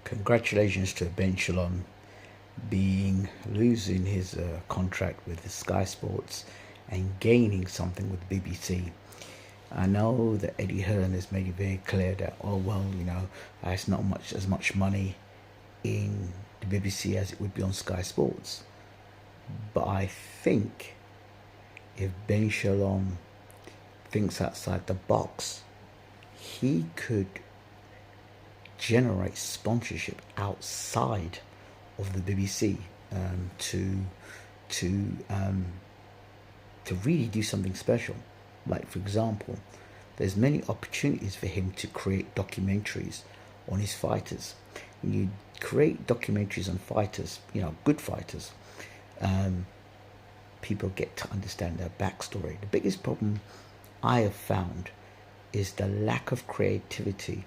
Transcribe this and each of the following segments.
Congratulations to Ben Shalom losing his contract with the Sky Sports and gaining something with BBC. I know that Eddie Hearn has made it very clear that it's not as much money in the BBC as it would be on Sky Sports. But I think if Ben Shalom thinks outside the box, he could generate sponsorship outside of the BBC to really do something special. Like, for example, there's many opportunities for him to create documentaries on his fighters. When you create documentaries on fighters, good fighters, people get to understand their backstory. The biggest problem I have found is the lack of creativity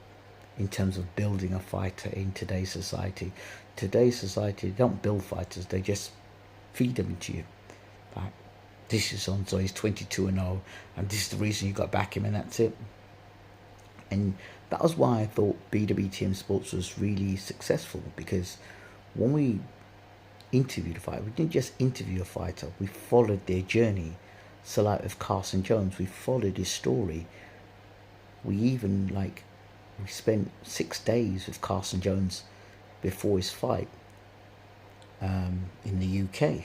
in terms of building a fighter in today's society. Today's society, they don't build fighters, they just feed them to you. Like, this is on, so he's 22-0, and this is the reason you got to back him, and that's it. And that was why I thought Bwtm Sports was really successful, because when we interviewed a fighter, we didn't just interview a fighter, we followed their journey. So like with Carson Jones, we followed his story. We spent 6 days with Carson Jones before his fight in the UK.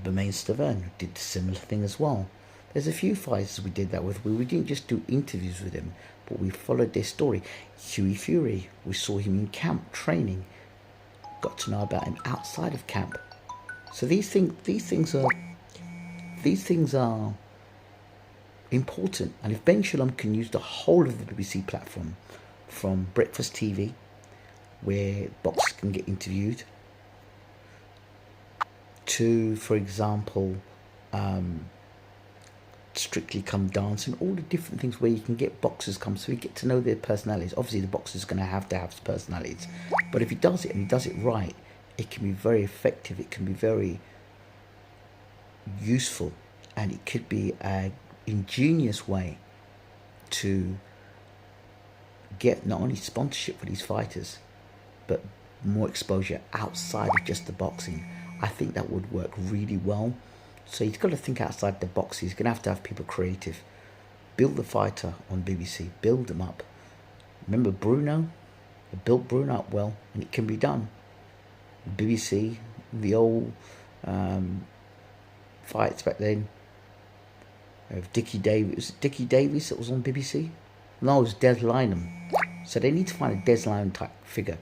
Bwtm did a similar thing as well. There's a few fighters we did that with. We didn't just do interviews with them, but we followed their story. Hughie Fury, we saw him in camp training, got to know about him outside of camp. So these things are important. And if Ben Shalom can use the whole of the BBC platform, from Breakfast TV, where boxers can get interviewed, to, for example, Strictly Come Dancing, all the different things where you can get boxers come, so we get to know their personalities. Obviously, the boxer's going to have personalities, but if he does it and he does it right, it can be very effective. It can be very useful, and it could be an ingenious way to get not only sponsorship for these fighters, but more exposure outside of just the boxing. I think that would work really well. So he's got to think outside the box. He's going to have people creative. Build the fighter on BBC. Build them up. Remember Bruno? They built Bruno up well, and it can be done. BBC, the old fights back then of Dickie Davies. Was it Dickie Davies that was on BBC? No, it was Des Lynam. So they need to find a Des Lynam type figure.